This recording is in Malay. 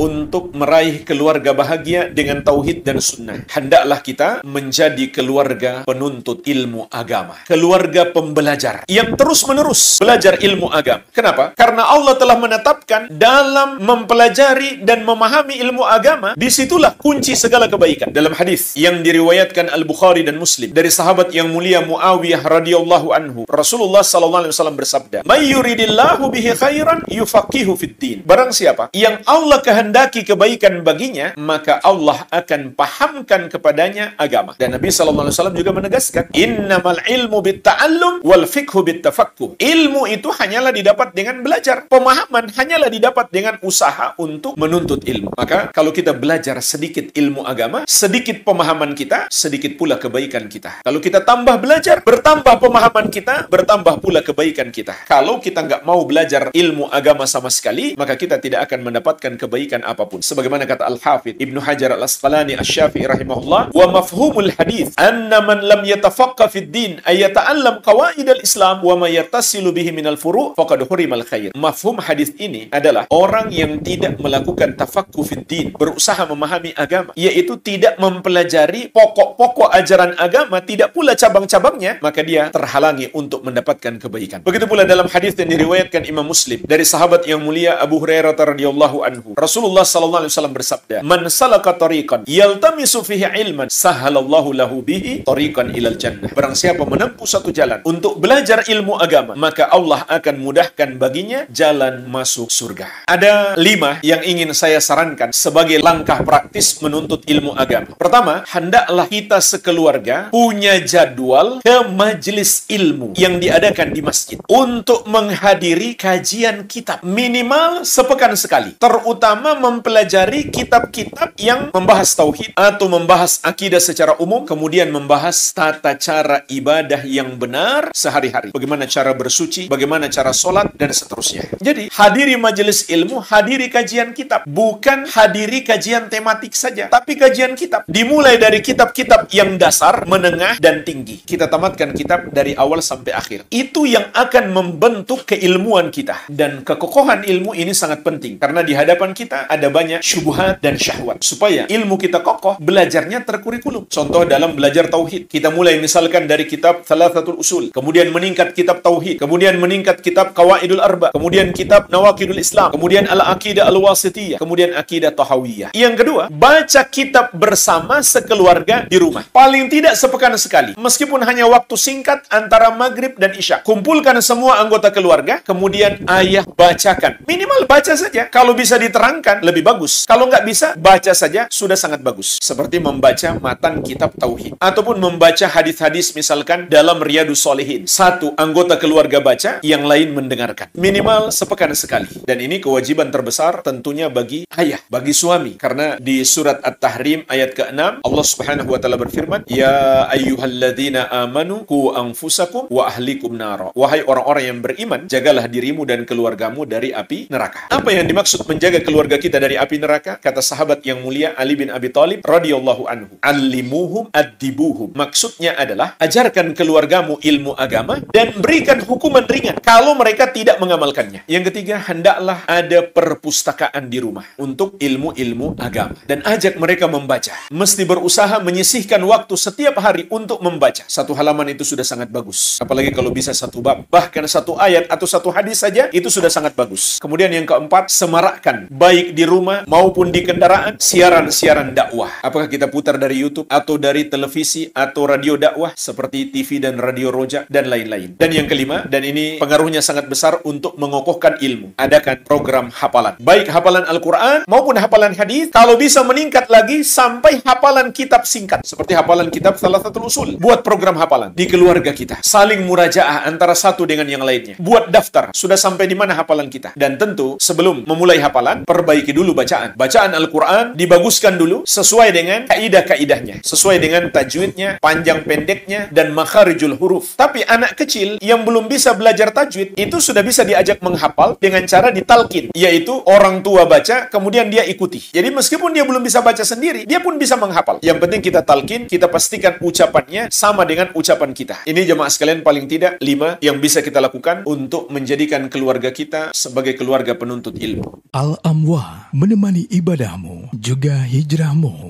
untuk meraih keluarga bahagia dengan tauhid dan sunnah. Hendaklah kita menjadi keluarga penuntut ilmu agama, keluarga pembelajar yang terus-menerus belajar ilmu agama. Kenapa? Karena Allah telah menetapkan dalam mempelajari dan memahami ilmu agama, disitulah kunci segala kebaikan. Dalam hadis yang diriwayatkan Al-Bukhari dan Muslim dari sahabat yang mulia Muawiyah radhiyallahu anhu, Rasulullah sallallahu alaihi wasallam bersabda, "May yuridillahu bihi khairan yufaqihu fid din." Barang siapa yang Allah kehendaki kebaikan baginya, maka Allah akan pahamkan kepadanya agama. Dan Nabi sallallahu alaihi wasallam juga menegaskan, "Innamal ilmu bitta'allum wal fiqhu bittafaqquh." Ilmu itu hanyalah didapat dengan belajar. Pemahaman hanyalah didapat dengan usaha untuk menuntut ilmu. Maka kalau kita belajar sedikit ilmu agama, sedikit pemahaman kita, sedikit pula kebaikan kita. Kalau kita tambah belajar, bertambah pemahaman kita, bertambah pula kebaikan kita. Kalau kita nggak mau belajar ilmu agama sama sekali, maka kita tidak akan mendapatkan kebaikan apapun. Sebagaimana kata Al-Hafidh Ibnu Hajar Al-Asqalani Asy-Syafi'i rahimahullah, "Wa mafhumul hadits anna man lam yatafaqqa fid din ay yata'allam qawaid al-Islam wa ma yattasilu bihi minal furu' faqad hurimal khair." Mafhum hadis ini adalah orang yang tidak melakukan tafaqquh fid din, berusaha memahami agama, yaitu tidak mempelajari pokok-pokok ajaran agama, tidak pula cabang-cabangnya, maka dia terhalangi untuk mendapatkan kebaikan. Begitu pula dalam hadis yang diriwayatkan Imam Muslim dari sahabat yang mulia Abu Hurairah radhiyallahu anhu, Rasulullah sallallahu alaihi wasallam bersabda, "Man salaka tariqan yaltamisu fihi ilman, sahhalallahu lahu bihi tariqan ilal jannah." Barang siapa menempuh satu jalan untuk belajar ilmu agama, maka Allah akan mudahkan baginya jalan masuk surga. Ada 5 yang ingin saya sarankan sebagai langkah praktis menuntut ilmu agama. Pertama, hendaklah kita sekeluarga punya jadwal ke majelis ilmu yang diadakan di masjid untuk menghadiri kajian kitab minimal sepekan sekali, terutama mempelajari kitab-kitab yang membahas tauhid atau membahas akidah secara umum, kemudian membahas tata cara ibadah yang benar sehari-hari, bagaimana cara bersuci, bagaimana cara sholat, dan seterusnya. Jadi, hadiri majelis ilmu, hadiri kajian kitab, bukan hadiri kajian tematik saja, tapi kajian kitab. Dimulai dari kitab-kitab yang dasar, menengah, dan tinggi. Kita tamatkan kitab dari awal sampai akhir. Itu yang akan membentuk keilmuan kita. Dan kekokohan ilmu ini sangat penting, karena di hadapan kita ada banyak syubhat dan syahwat. Supaya ilmu kita kokoh, belajarnya terkurikulum. Contoh dalam belajar tauhid, kita mulai misalkan dari kitab Thalathatul Usul, kemudian meningkat kitab tauhid, kemudian meningkat kitab Qawaidul Arba, kemudian kitab Nawaqidul Islam, kemudian Al-Aqidah Al-Wasithiyah, kemudian Aqidah Tahawiyah. Yang kedua, baca kitab bersama sekeluarga di rumah. Paling tidak sepekan sekali. Meskipun hanya waktu singkat antara maghrib dan isya. Kumpulkan semua anggota keluarga, kemudian ayah bacakan. Minimal baca saja. Kalau bisa diterangkan, lebih bagus. Kalau nggak bisa, baca saja, sudah sangat bagus. Seperti membaca matan kitab tauhid. Ataupun membaca hadis-hadis misalkan dalam Riyadus Shalihin. Satu anggota keluarga baca, yang lain mendengarkan. Minimal sepekan sekali. Dan ini kewajiban terbesar tentunya bagi ayah, bagi suami. Karena di surat At-Tahrim ayat ke-6, Allah Subhanahu wa taala berfirman, "Ya ayyuhalladzina amanu qu anfusakum wa ahlikum nara." Wahai orang-orang yang beriman, jagalah dirimu dan keluargamu dari api neraka. Apa yang dimaksud menjaga keluarga kita dari api neraka? Kata sahabat yang mulia Ali bin Abi Thalib radhiyallahu anhu, "Allimuhum addibuhum." Maksudnya adalah ajarkan keluargamu ilmu agama dan berikan hukuman ringan kalau mereka tidak mengamalkannya. Yang ketiga, hendaklah ada perpustakaan di rumah untuk ilmu-ilmu agama dan ajak mereka membaca. Mesti berusaha menyisihkan waktu setiap hari untuk membaca. Satu halaman itu sudah sangat bagus. Apalagi kalau bisa satu bab, bahkan satu ayat atau satu hadis saja, itu sudah sangat bagus. Kemudian yang keempat, semarakkan baik di rumah maupun di kendaraan siaran-siaran dakwah. Apakah kita putar dari YouTube atau dari televisi atau radio dakwah seperti TV dan radio Roja dan lain-lain. Dan yang kelima, dan ini pengaruhnya sangat besar untuk mengokohkan ilmu, adakan program hafalan. Baik hafalan Al-Quran maupun hafalan hadis, kalau bisa meningkat lagi sampai hafalan kitab singkat seperti hafalan kitab Thalathatul Usul. Buat program hafalan di keluarga kita, saling murajaah antara satu dengan yang lainnya. Buat daftar, sudah sampai di mana hafalan kita. Dan tentu sebelum memulai hafalan, perbaiki dulu bacaan. Bacaan Al-Quran dibaguskan dulu sesuai dengan kaidah-kaidahnya, sesuai dengan tajwidnya, panjang pendeknya, dan makharijul huruf. Tapi anak kecil yang belum bisa belajar tajwid, itu sudah bisa diajak menghafal dengan cara ditalkin, yaitu orang tua baca, kemudian dia ikuti. Jadi meskipun dia belum bisa baca sendiri, dia pun bisa menghafal. Yang penting kita talkin, kita pastikan ucapannya sama dengan ucapan kita. Ini jemaah sekalian paling tidak 5 yang bisa kita lakukan untuk menjadikan keluarga kita sebagai keluarga penuntut ilmu. Al-Amwah menemani ibadahmu juga hijrahmu.